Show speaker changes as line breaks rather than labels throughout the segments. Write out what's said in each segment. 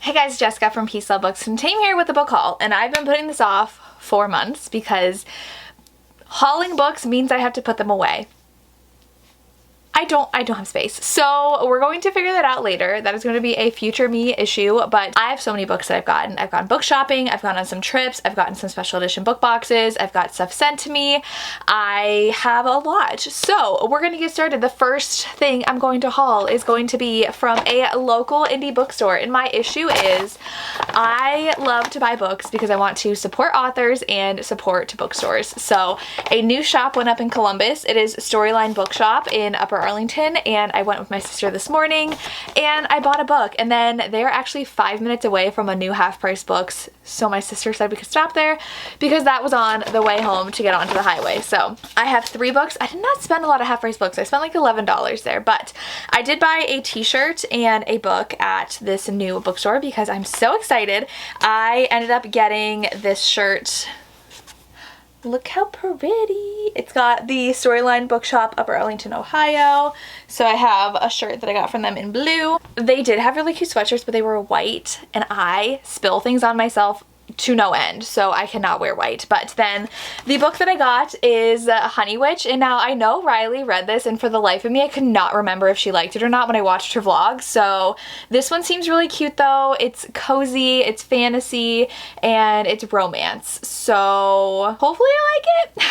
Hey guys, Jessica from Peace Love Books and Tame here with a book haul, and I've been putting this off for months because hauling books means I have to put them away. I don't have space. So we're going to figure that out later. That is going to be a future me issue, but I have so many books that I've gotten. I've gone book shopping, I've gone on some trips, I've gotten some special edition book boxes, I've got stuff sent to me. I have a lot. So we're going to get started. The first thing I'm going to haul is going to be from a local indie bookstore, and my issue is I love to buy books because I want to support authors and support bookstores. So a new shop went up in Columbus. It is Storyline Bookshop in Upper Arlington, and I went with my sister this morning and I bought a book, and then they're actually 5 minutes away from a new half-price books, so my sister said we could stop there because that was on the way home to get onto the highway. So I have 3 books. I did not spend a lot of half-price books. I spent like $11 there, but I did buy a t-shirt and a book at this new bookstore because I'm so excited. I ended up getting this shirt. Look how pretty. It's got the Storyline Bookshop, Upper Arlington, Ohio. So I have a shirt that I got from them in blue. They did have really cute sweatshirts, but they were white, and I spill things on myself to no end, so I cannot wear white. But then the book that I got is Honey Witch, and now I know Riley read this, and for the life of me I could not remember if she liked it or not when I watched her vlog. So this one seems really cute though. It's cozy, it's fantasy, and it's romance, so hopefully I like it.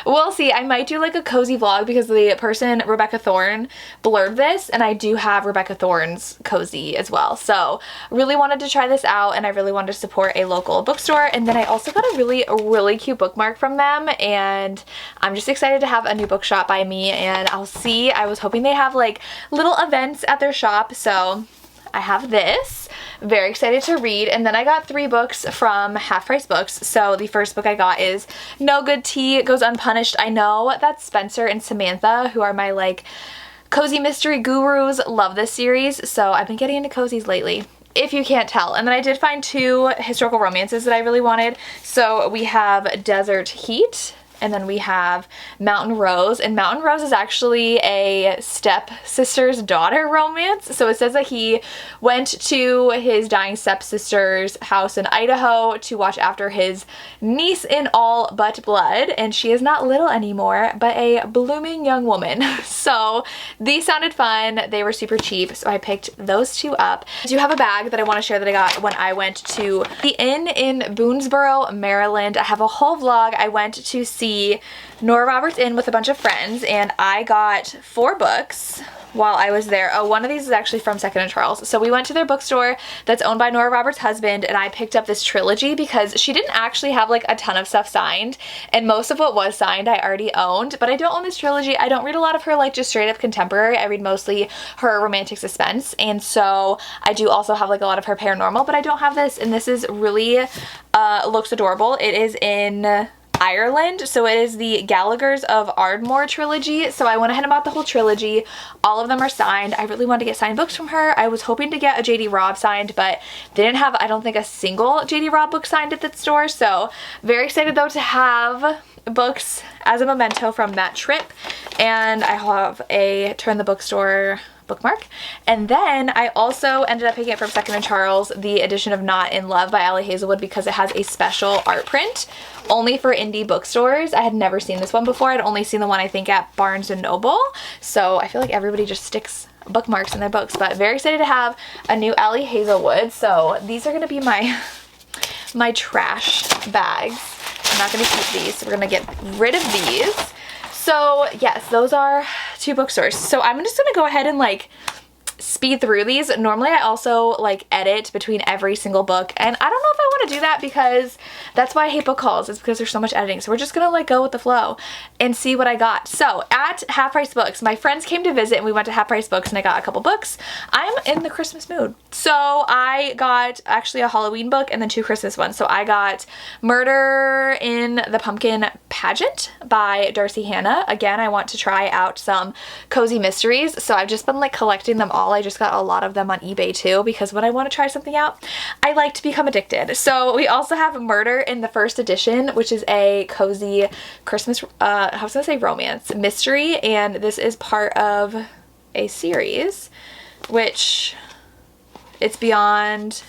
We'll see. I might do like a cozy vlog because the person, Rebecca Thorne, blurbed this, and I do have Rebecca Thorne's cozy as well. So really wanted to try this out, and I really wanted to support a local bookstore. And then I also got a really cute bookmark from them, and I'm just excited to have a new bookshop by me, and I'll see. I was hoping they have like little events at their shop, so I have this. Very excited to read. And then I got 3 books from Half Price Books. So the first book I got is No Good Tea Goes Unpunished. I know that Spencer and Samantha, who are my like cozy mystery gurus, love this series, so I've been getting into cozies lately, if you can't tell. And then I did find 2 historical romances that I really wanted. So we have Desert Heat, and then we have Mountain Rose, and Mountain Rose is actually a stepsister's daughter romance. So it says that he went to his dying stepsister's house in Idaho to watch after his niece in all but blood, and she is not little anymore, but a blooming young woman. So these sounded fun. They were super cheap, so I picked those 2 up. I do have a bag that I want to share that I got when I went to the inn in Boonesboro, Maryland. I have a whole vlog. I went to see Nora Roberts Inn with a bunch of friends, and I got 4 books while I was there. Oh, one of these is actually from Second & Charles. So we went to their bookstore that's owned by Nora Roberts' husband, and I picked up this trilogy because she didn't actually have like a ton of stuff signed, and most of what was signed I already owned, but I don't own this trilogy. I don't read a lot of her like just straight up contemporary. I read mostly her romantic suspense, and so I do also have like a lot of her paranormal, but I don't have this, and this is really looks adorable. It is in Ireland, so it is the Gallagher's of Ardmore trilogy. So I went ahead and bought the whole trilogy. All of them are signed. I really wanted to get signed books from her. I was hoping to get a J.D. Robb signed, but they didn't have, I don't think, a single J.D. Robb book signed at that store. So very excited though to have books as a memento from that trip. And I have a Turn the Bookstore bookmark. And then I also ended up picking it from Second & Charles, the edition of Not in Love by Allie Hazelwood, because it has a special art print only for indie bookstores. I had never seen this one before. I'd only seen the one I think at Barnes & Noble. So I feel like everybody just sticks bookmarks in their books, but very excited to have a new Allie Hazelwood. So these are going to be my trash bags. I'm not going to keep these, so we're going to get rid of these. So yes, those are 2 bookstores. So I'm just gonna go ahead and like speed through these. Normally I also like edit between every single book, and I don't know if I want to do that because that's why I hate book hauls, is because there's so much editing. So we're just gonna like go with the flow and see what I got. So at Half Price Books, my friends came to visit and we went to Half Price Books and I got a couple books. I'm in the Christmas mood. So I got actually a Halloween book and then 2 Christmas ones. So I got Murder in the Pumpkin Pageant by Darcy Hannah. Again, I want to try out some cozy mysteries, so I've just been like collecting them all. I just got a lot of them on eBay too, because when I want to try something out, I like to become addicted. So we also have Murder in the First Edition, which is a cozy Christmas, I was gonna say romance mystery, and this is part of a series, which It's Beyond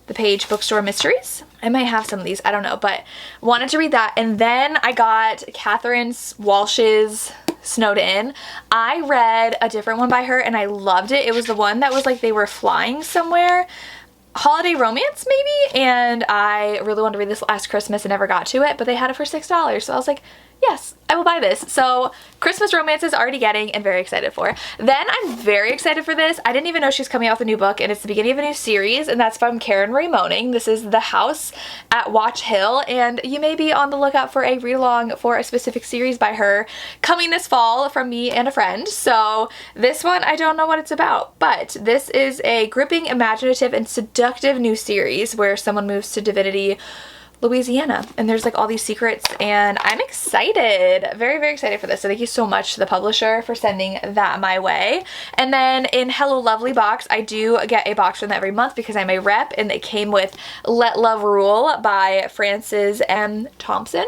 the Page Bookstore Mysteries. I might have some of these, I don't know, but wanted to read that. And then I got Catherine Walsh's Snowed In. I read a different one by her and I loved it. It was the one that was like they were flying somewhere. Holiday romance maybe, and I really wanted to read this last Christmas and never got to it, but they had it for $6, so I was like, yes, I will buy this. So Christmas romance is already getting and very excited for. Then I'm very excited for this. I didn't even know she's coming out with a new book, and it's the beginning of a new series, and that's from Karen Marie Moaning. This is The House at Watch Hill, and you may be on the lookout for a read-along for a specific series by her coming this fall from me and a friend. So this one, I don't know what it's about, but this is a gripping, imaginative, and seductive new series where someone moves to Divinity, Louisiana, and there's like all these secrets, and I'm excited, very, very excited for this. So thank you so much to the publisher for sending that my way. And then in Hello Lovely box, I do get a box from them every month because I'm a rep, and it came with Let Love Rule by Frances M. Thompson,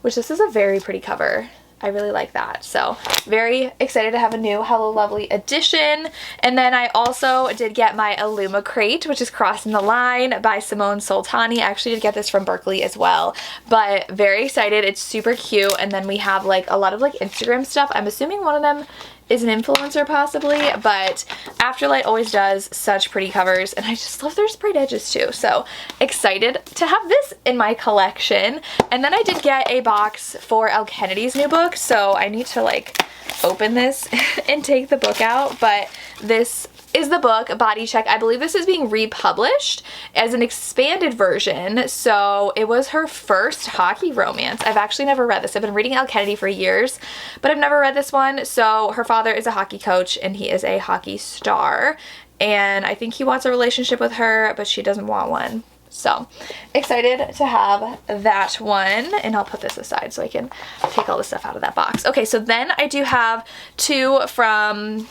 which this is a very pretty cover. I really like that. So very excited to have a new Hello Lovely edition. And then I also did get my Illuma crate, which is Crossing the Line by Simone Soltani. I actually did get this from Berkeley as well, but very excited. It's super cute. And then we have like a lot of like Instagram stuff. I'm assuming one of them is an influencer possibly, but Afterlight always does such pretty covers, and I just love their sprayed edges too. So excited to have this in my collection. And then I did get a box for Elle Kennedy's new book, so I need to like open this and take the book out, but this is the book, Body Check. I believe this is being republished as an expanded version. So it was her first hockey romance. I've actually never read this. I've been reading Elle Kennedy for years, but I've never read this one. So her father is a hockey coach and he is a hockey star. And I think he wants a relationship with her, but she doesn't want one. So excited to have that one, and I'll put this aside so I can take all the stuff out of that box. Okay, so then I do have two from,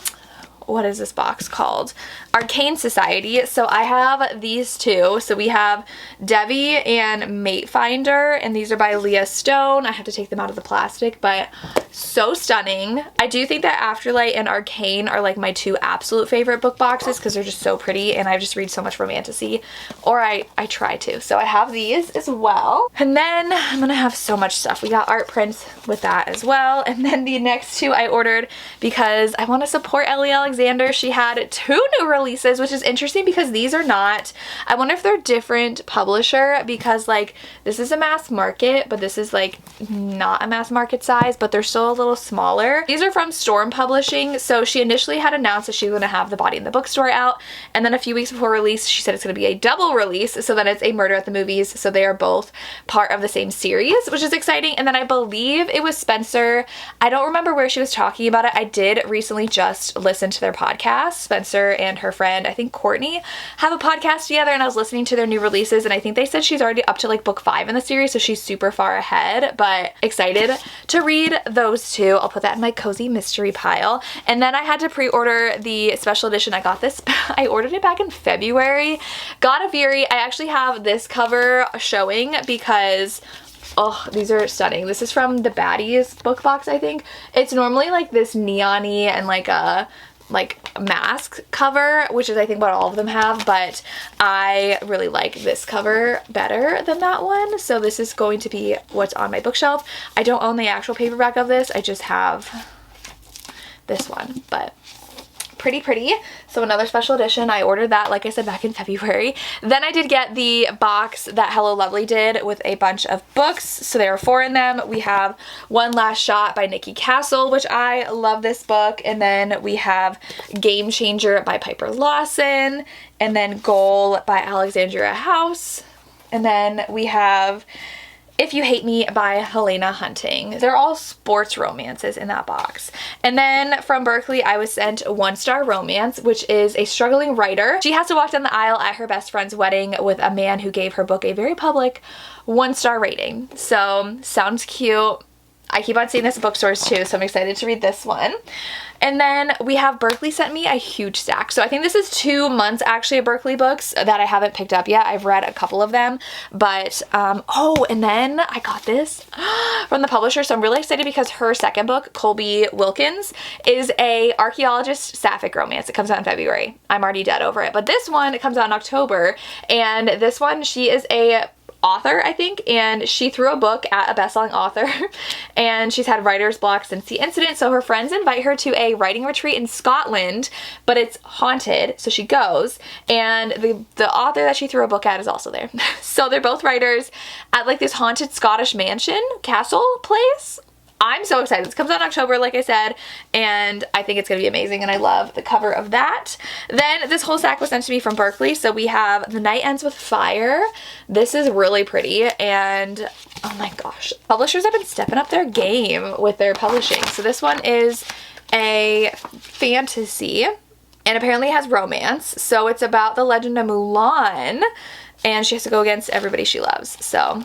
what is this box called? Arcane Society. So I have these two. So we have Debbie and Mate Finder, and these are by Leah Stone. I have to take them out of the plastic, but so stunning. I do think that Afterlight and Arcane are like my two absolute favorite book boxes because they're just so pretty, and I just read so much romantasy, or I try to. So I have these as well. And then I'm gonna have so much stuff. We got art prints with that as well. And then the next two I ordered because I want to support Ellie Alexander. She had two new releases, which is interesting because these are not, I wonder if they're different publisher, because like this is a mass market, but this is like not a mass market size, but they're still a little smaller. These are from Storm Publishing. So she initially had announced that she was going to have The Body in the Bookstore out, and then a few weeks before release she said it's going to be a double release, so then it's a Murder at the Movies. So they are both part of the same series, which is exciting. And then I believe it was Spencer, I don't remember where she was talking about it. I did recently just listen to their podcast. Spencer and her friend, I think Courtney, have a podcast together, and I was listening to their new releases, and I think they said she's already up to like book 5 in the series, so she's super far ahead, but excited to read those two. I'll put that in my cozy mystery pile. And then I had to pre-order the special edition. I got this, I ordered it back in February. God of Fury. I actually have this cover showing because oh, these are stunning. This is from the Baddies book box, I think. It's normally like this neon-y and like a mask cover, which is I think what all of them have, but I really like this cover better than that one. So this is going to be what's on my bookshelf. I don't own the actual paperback of this. I just have this one, but pretty. So another special edition. I ordered that, like I said, back in February. Then I did get the box that Hello Lovely did with a bunch of books. So there are 4 in them. We have One Last Shot by Nikki Castle, which I love this book. And then we have Game Changer by Piper Lawson. And then Goal by Alexandria House. And then we have If You Hate Me by Helena Hunting. They're all sports romances in that box. And then from Berkeley, I was sent One Star Romance, which is a struggling writer. She has to walk down the aisle at her best friend's wedding with a man who gave her book a very public 1-star rating. So sounds cute. I keep on seeing this at bookstores too, so I'm excited to read this one. And then we have Berkeley sent me a huge stack. So I think this is 2 months actually of Berkeley books that I haven't picked up yet. I've read a couple of them, but oh, and then I got this from the publisher. So I'm really excited because her second book, Colby Wilkins, is a archaeologist sapphic romance. It comes out in February. I'm already dead over it. But this one, it comes out in October. And this one, she is a author, I think, and she threw a book at a best-selling author and she's had writer's block since the incident, so her friends invite her to a writing retreat in Scotland, but it's haunted, so she goes, and the author that she threw a book at is also there. So they're both writers at like this haunted Scottish mansion castle place. I'm so excited. This comes out in October, like I said, and I think it's going to be amazing, and I love the cover of that. Then this whole stack was sent to me from Berkeley, so we have The Night Ends with Fire. This is really pretty, and oh my gosh, publishers have been stepping up their game with their publishing. So this one is a fantasy, and apparently has romance, so it's about the legend of Mulan, and she has to go against everybody she loves. So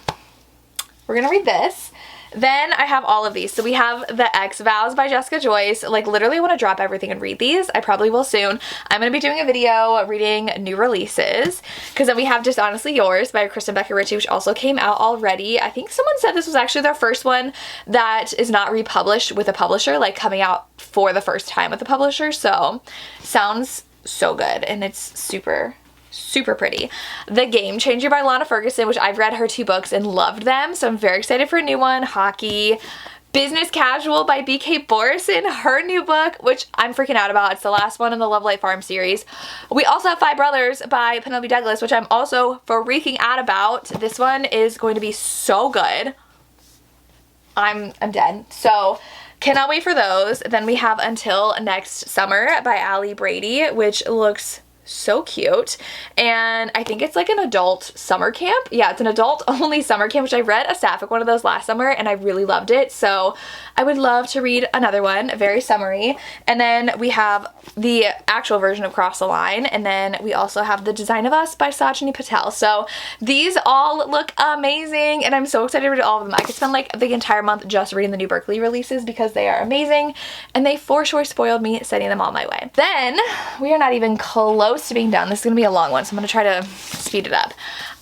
we're going to read this. Then I have all of these. So we have The X Vows by Jessica Joyce. Like literally I want to drop everything and read these. I probably will soon. I'm going to be doing a video reading new releases. Because then we have Just Honestly Yours by Kristen Becker Ritchie, which also came out already. I think someone said this was actually their first one that is not republished with a publisher, like coming out for the first time with a publisher. So sounds so good, and it's super pretty. The Game Changer by Lana Ferguson, which I've read her 2 books and loved them, so I'm very excited for a new one. Hockey. Business Casual by BK Borison, her new book, which I'm freaking out about. It's the last one in the Love Light Farm series. We also have Five Brothers by Penelope Douglas, which I'm also freaking out about. This one is going to be so good. I'm dead. So cannot wait for those. Then we have Until Next Summer by Allie Brady, which looks so cute, and I think it's like an adult summer camp. Yeah, it's an adult only summer camp, which I read a sapphic one of those last summer and I really loved it, so I would love to read another one, very summery. And then we have the actual version of Cross the Line, and then we also have The Design of Us by Sajani Patel. So these all look amazing, and I'm so excited to read all of them. I could spend like the entire month just reading the new Berkeley releases because they are amazing, and they for sure spoiled me sending them all my way. Then we are not even close to being done. This is gonna be a long one, so I'm gonna try to speed it up.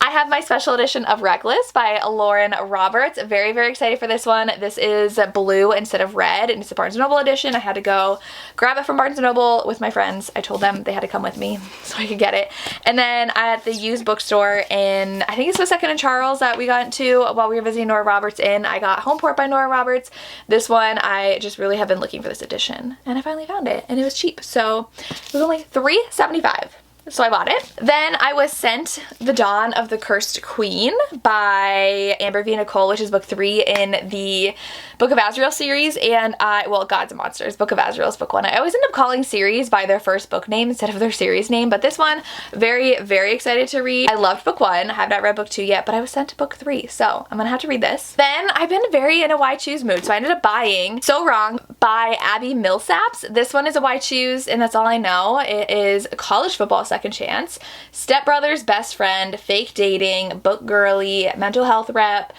I have my special edition of Reckless by Lauren Roberts. Very excited for this one. This is blue instead of red, and it's a Barnes & Noble edition. I had to go grab it from Barnes & Noble with my friends. I told them they had to come with me so I could get it. And then at the used bookstore in, I think it's the Second and Charles that we got into while we were visiting Nora Roberts in, I got Homeport by Nora Roberts. This one, I just really have been looking for this edition, and I finally found it, and it was cheap. So it was only $3.75. So I bought it. Then I was sent The Dawn of the Cursed Queen by Amber V. Nicole, which is book 3 in the Book of Azrael series, and well, Gods and Monsters, Book of Azrael is book 1. I always end up calling series by their first book name instead of their series name, but this one, very excited to read. I loved book 1. I have not read book 2 yet, but I was sent to book 3, so I'm gonna have to read this. Then I've been very in a why choose mood, so I ended up buying So Wrong by Abby Millsaps. This one is a why choose, and that's all I know. It is college football second chance, Step Brothers best friend, fake dating, book girly, mental health rep,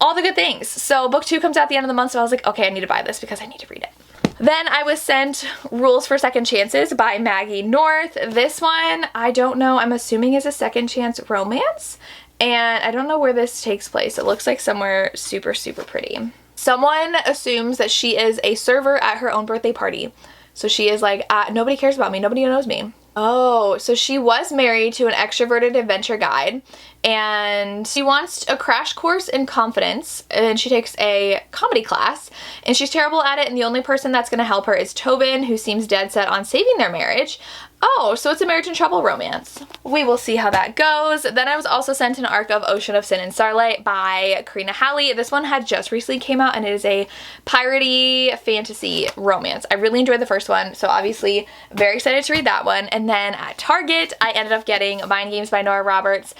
all the good things. So book 2 comes out at the end of the month, so I was like, okay, I need to buy this because I need to read it. Then I was sent Rules for Second Chances by Maggie North. This one, I don't know, I'm assuming is a second chance romance, and I don't know where this takes place. It looks like somewhere super pretty. Someone assumes that she is a server at her own birthday party. So she is like, nobody cares about me, nobody knows me. Oh, so she was married to an extroverted adventure guide, and she wants a crash course in confidence, and she takes a comedy class, and she's terrible at it, and the only person that's going to help her is Tobin, who seems dead set on saving their marriage. Oh, so it's a marriage in trouble romance. We will see how that goes. Then I was also sent an arc of Ocean of Sin and Starlight by Karina Halley. This one had just recently came out, and it is a piratey fantasy romance. I really enjoyed the first one, so obviously very excited to read that one. And then at Target, I ended up getting Mind Games by Nora Roberts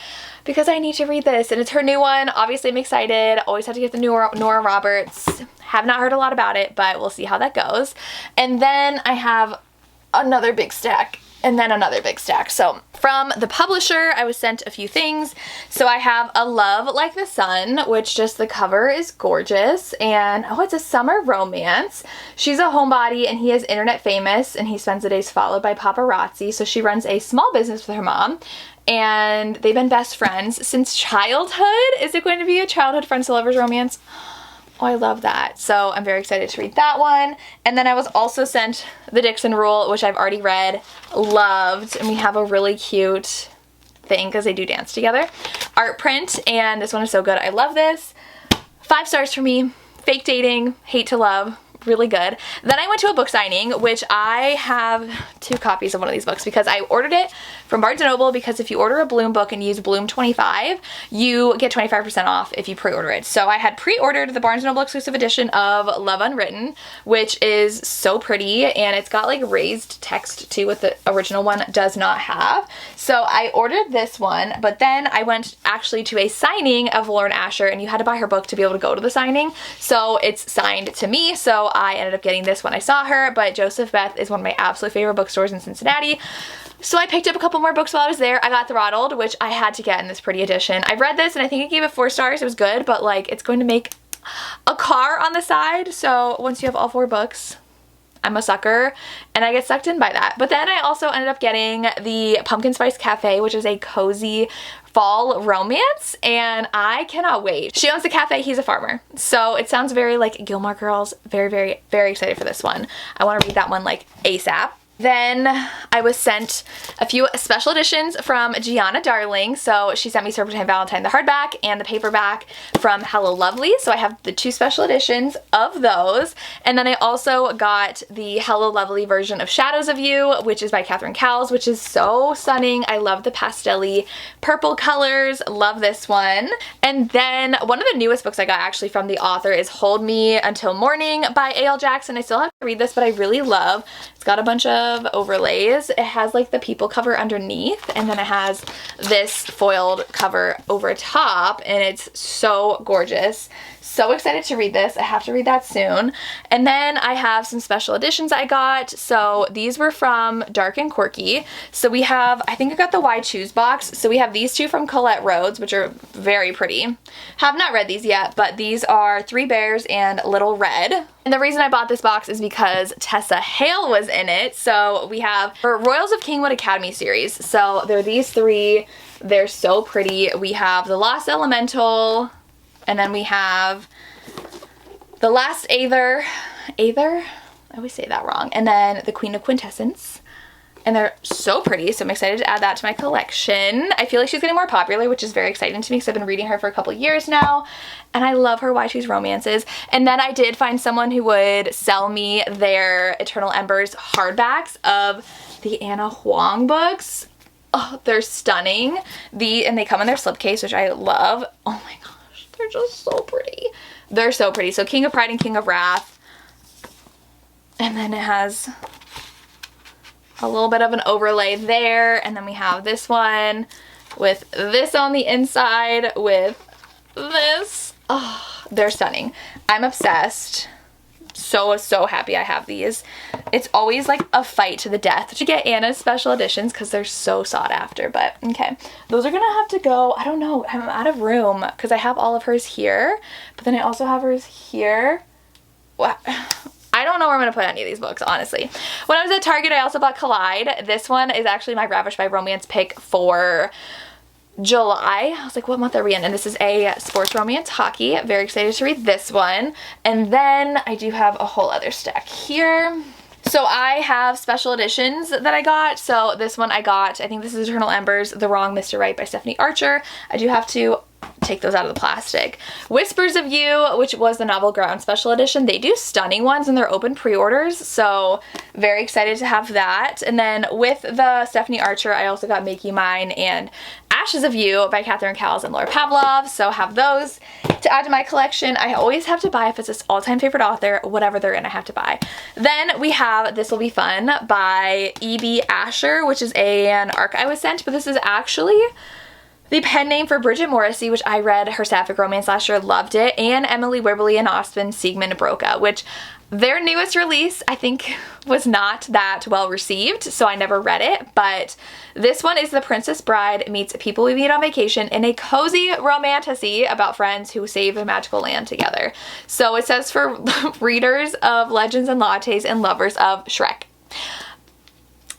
because I need to read this, and it's her new one. Obviously I'm excited. Always have to get the new Nora Roberts. Have not heard a lot about it, but we'll see how that goes. And then I have another big stack and then another big stack. So from the publisher, I was sent a few things. So I have A Love Like the Sun, which just the cover is gorgeous. And oh, it's a summer romance. She's a homebody and he is internet famous and he spends the days followed by paparazzi. So she runs a small business with her mom and they've been best friends since childhood. Is it going to be a childhood friends to lovers romance? Oh, I love that. So I'm very excited to read that one. And then I was also sent The Dixon Rule, which I've already read, loved, and we have a really cute thing because they do dance together. Art print, and this one is so good. I love this. 5 stars for me. Fake dating, hate to love. Really good. Then I went to a book signing, which I have 2 copies of one of these books because I ordered it from Barnes & Noble because if you order a Bloom book and use Bloom 25, you get 25% off if you pre-order it. So I had pre-ordered the Barnes & Noble exclusive edition of Love Unwritten, which is so pretty and it's got like raised text too, what the original one does not have. So I ordered this one, but then I went actually to a signing of Lauren Asher and you had to buy her book to be able to go to the signing. So it's signed to me, so I ended up getting this when I saw her, but Joseph Beth is one of my absolute favorite bookstores in Cincinnati. So I picked up a couple more books while I was there. I got Throttled, which I had to get in this pretty edition. I've read this and I think I gave it 4 stars. It was good, but like it's going to make a car on the side. So once you have all 4 books, I'm a sucker and I get sucked in by that. But then I also ended up getting the Pumpkin Spice Cafe, which is a cozy fall romance, and I cannot wait. She owns the cafe, he's a farmer. So it sounds very like Gilmore Girls. Very, very, very excited for this one. I want to read that one like ASAP. Then I was sent a few special editions from Gianna Darling. So she sent me Serpentine Valentine, the hardback, and the paperback from Hello Lovely. So I have the 2 special editions of those. And then I also got the Hello Lovely version of Shadows of You, which is by Catherine Cowles, which is so stunning. I love the pastel-y purple colors. Love this one. And then one of the newest books I got actually from the author is Hold Me Until Morning by A.L. Jackson. I still have to read this, but I really love. It's got a bunch of overlays. It has like the people cover underneath and then it has this foiled cover over top and it's so gorgeous. So excited to read this. I have to read that soon. And then I have some special editions I got. So these were from Dark and Quirky. So we have, I think I got the Why Choose box. So we have these 2 from Colette Rhodes, which are very pretty. Have not read these yet, but these are 3 Bears and Little Red. And the reason I bought this box is because Tessa Hale was in it. So we have her Royals of Kingwood Academy series. So they're these 3. They're so pretty. We have The Lost Elemental, and then we have The Last Aether, I always say that wrong, and then The Queen of Quintessence. And they're so pretty, so I'm excited to add that to my collection. I feel like she's getting more popular, which is very exciting to me because I've been reading her for a couple years now, and I love her Why Choose romances. And then I did find someone who would sell me their Eternal Embers hardbacks of the Anna Huang books. Oh, they're stunning. And they come in their slipcase, which I love. Oh my gosh, they're just so pretty. They're so pretty. So King of Pride and King of Wrath. And then it has a little bit of an overlay there. And then we have this one with this on the inside with this. Oh, they're stunning. I'm obsessed. So happy I have these. It's always like a fight to the death to get Anna's special editions because they're so sought after, but okay. Those are gonna have to go, I don't know, I'm out of room because I have all of hers here, but then I also have hers here. What? I don't know where I'm gonna put any of these books, honestly. When I was at Target, I also bought Collide. This one is actually my Ravished by Romance pick for July. I was like, what month are we in? And this is a sports romance hockey. Very excited to read this one. And then I do have a whole other stack here. So I have special editions that I got. So this one I got, I think this is Eternal Embers, The Wrong Mr. Right by Stephanie Archer. I do have to take those out of the plastic. Whispers of You, which was the Novel Ground special edition. They do stunning ones and they're open pre-orders, so very excited to have that. And then with the Stephanie Archer, I also got Make You Mine and Ashes of You by Catherine Cowles and Laura Pavlov, so have those to add to my collection. I always have to buy, if it's this all-time favorite author, whatever they're in, I have to buy. Then we have This Will Be Fun by E.B. Asher, which is an ARC I was sent, but this is actually the pen name for Bridget Morrissey, which I read her sapphic romance last year, loved it, and Emily Wibberley and Austin Siegmund Broca, which their newest release I think was not that well received, so I never read it, but this one is The Princess Bride meets People We Meet on Vacation in a cozy romantasy about friends who save a magical land together. So it says for readers of Legends and Lattes and lovers of Shrek.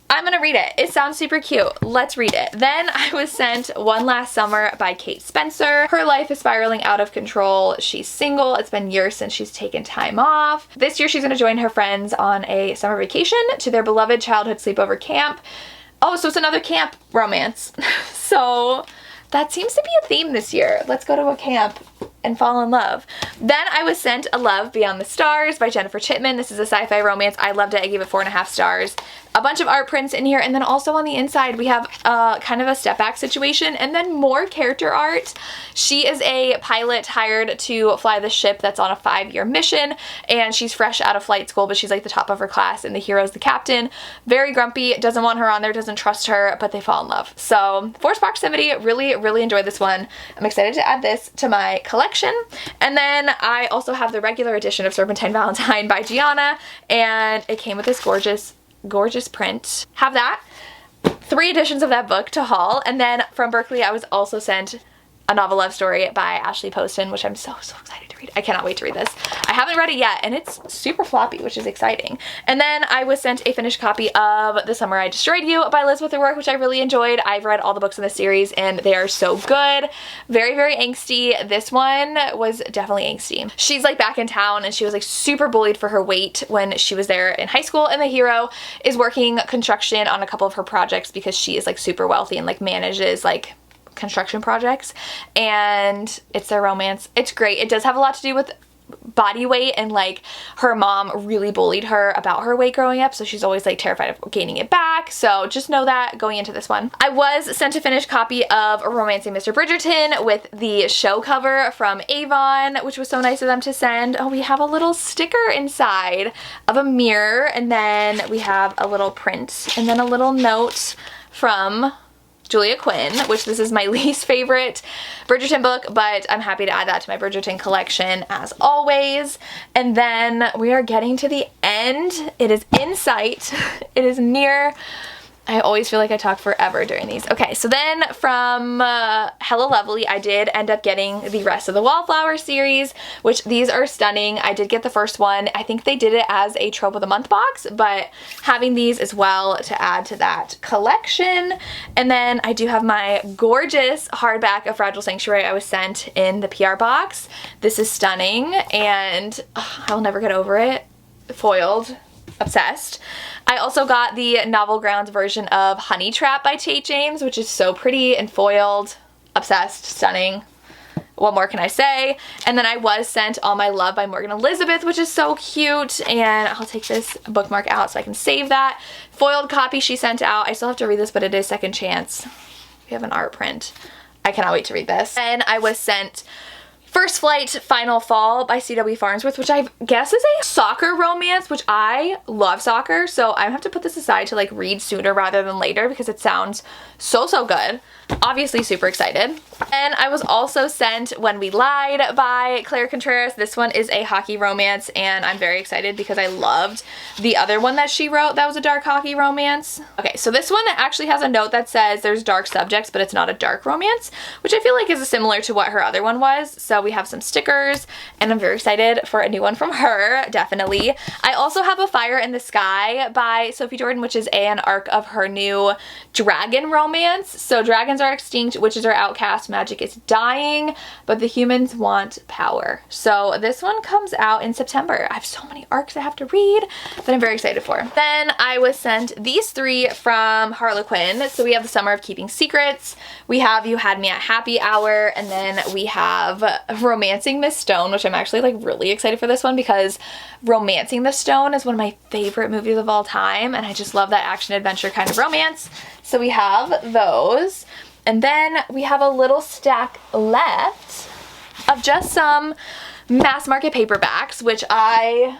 I'm gonna read it. It sounds super cute. Let's read it. Then I was sent One Last Summer by Kate Spencer. Her life is spiraling out of control. She's single. It's been years since she's taken time off. This year she's gonna join her friends on a summer vacation to their beloved childhood sleepover camp. Oh, so it's another camp romance. So that seems to be a theme this year. Let's go to a camp and fall in love. Then I was sent A Love Beyond the Stars by Jennifer Chitman. This is a sci-fi romance. I loved it. I gave it 4.5 stars. A bunch of art prints in here, and then also on the inside we have kind of a step back situation and then more character art. She is a pilot hired to fly the ship that's on a 5-year mission, and she's fresh out of flight school, but she's like the top of her class, and the hero's the captain. Very grumpy, doesn't want her on there, doesn't trust her, but they fall in love. So Forced Proximity, really enjoyed this one. I'm excited to add this to my collection. And then I also have the regular edition of Serpentine Valentine by Gianna, and it came with this gorgeous print. Have that. 3 editions of that book to haul. And then from Berkeley I was also sent A Novel Love Story by Ashley Poston, which I'm so excited to read. I cannot wait to read this. I haven't read it yet, and it's super floppy, which is exciting. And then I was sent a finished copy of The Summer I Destroyed You by Elizabeth O'Rourke, which I really enjoyed. I've read all the books in the series, and they are so good. Very angsty. This one was definitely angsty. She's like back in town, and she was like super bullied for her weight when she was there in high school, and the hero is working construction on a couple of her projects because she is like super wealthy and like manages like construction projects, and it's their romance. It's great. It does have a lot to do with body weight, and like her mom really bullied her about her weight growing up, so she's always like terrified of gaining it back. So just know that going into this one. I was sent a finished copy of Romancing Mr. Bridgerton with the show cover from Avon, which was so nice of them to send. Oh, we have a little sticker inside of a mirror, and then we have a little print, and then a little note from Julia Quinn, which this is my least favorite Bridgerton book, but I'm happy to add that to my Bridgerton collection as always. And then we are getting to the end. It is in sight. It is near. I always feel like I talk forever during these. Okay, so then from Hello Lovely, I did end up getting the rest of the Wallflower series, which these are stunning. I did get the first one. I think they did it as a Trope of the Month box, but having these as well to add to that collection. And then I do have my gorgeous hardback of Fragile Sanctuary I was sent in the PR box. This is stunning, and I'll never get over it. Foiled. Obsessed. I also got the Novel Grounds version of Honey Trap by Tate James, which is so pretty and foiled. Obsessed. Stunning. What more can I say? And then I was sent All My Love by Morgan Elizabeth, which is so cute, and I'll take this bookmark out so I can save that. Foiled copy she sent out. I still have to read this, but it is second chance. We have an art print. I cannot wait to read this. And I was sent First Flight Final Fall by C.W. Farnsworth, which I guess is a soccer romance, which I love soccer, so I have to put this aside to like read sooner rather than later because it sounds so good. Obviously super excited. And I was also sent When We Lied by Claire Contreras. This one is a hockey romance, and I'm very excited because I loved the other one that she wrote that was a dark hockey romance. Okay, so this one actually has a note that says there's dark subjects, but it's not a dark romance, which I feel like is similar to what her other one was. So we have some stickers, and I'm very excited for a new one from her, definitely. I also have A Fire in the Sky by Sophie Jordan, which is an arc of her new dragon romance. So dragons are extinct, witches are outcast, magic is dying, but the humans want power. So this one comes out in September. I have so many arcs I have to read that I'm very excited for. Then I was sent these 3 from Harlequin. So we have The Summer of Keeping Secrets, we have You Had Me at Happy Hour, and then we have Romancing Miss Stone, which I'm actually like really excited for this one because Romancing the Stone is one of my favorite movies of all time, and I just love that action adventure kind of romance. So we have those. And then we have a little stack left of just some mass market paperbacks, which I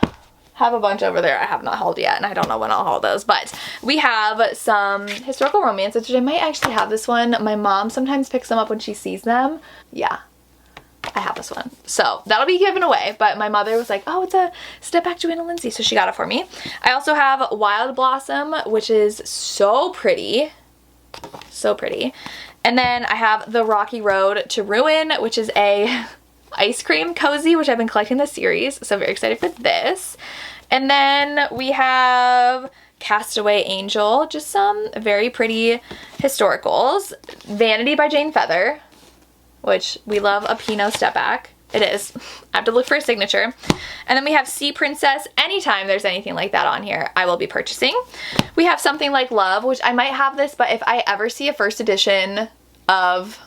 have a bunch over there I have not hauled yet, and I don't know when I'll haul those. But we have some historical romances, which I might actually have this one. My mom sometimes picks them up when she sees them. Yeah, I have this one. So that'll be given away, but my mother was like, oh, it's a Step Back Joanna Lindsay, so she got it for me. I also have Wild Blossom, which is so pretty. So pretty. And then I have The Rocky Road to Ruin, which is a ice cream cozy, which I've been collecting this series, so very excited for this. And then we have Castaway Angel, just some very pretty historicals. Vanity by Jane Feather, which we love a Pinot step back. It is. I have to look for a signature. And then we have Sea Princess. Anytime there's anything like that on here, I will be purchasing. We have Something Like Love, which I might have this, but if I ever see a first edition of...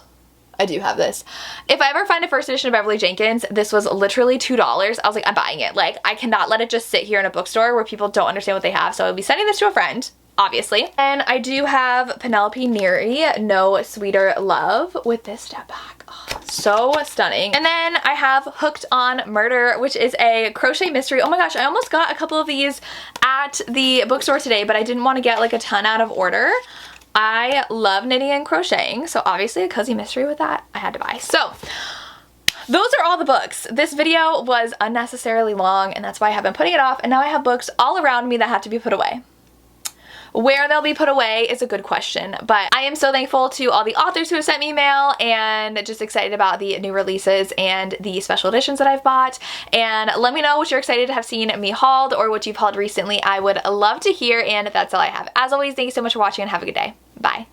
I do have this. If I ever find a first edition of Beverly Jenkins, this was literally $2. I was like, I'm buying it. Like, I cannot let it just sit here in a bookstore where people don't understand what they have. So I'll be sending this to a friend, obviously. And I do have Penelope Neary, No Sweeter Love, with this step back. Oh, so stunning. And then I have Hooked on Murder, which is a crochet mystery. Oh my gosh, I almost got a couple of these at the bookstore today, but I didn't want to get like a ton out of order. I love knitting and crocheting, so obviously a cozy mystery with that I had to buy. So those are all the books. This video was unnecessarily long, and that's why I have been putting it off, and now I have books all around me that have to be put away. Where they'll be put away is a good question, but I am so thankful to all the authors who have sent me mail, and just excited about the new releases and the special editions that I've bought. And let me know what you're excited to have seen me hauled, or what you've hauled recently. I would love to hear, and that's all I have. As always, thank you so much for watching, and have a good day. Bye.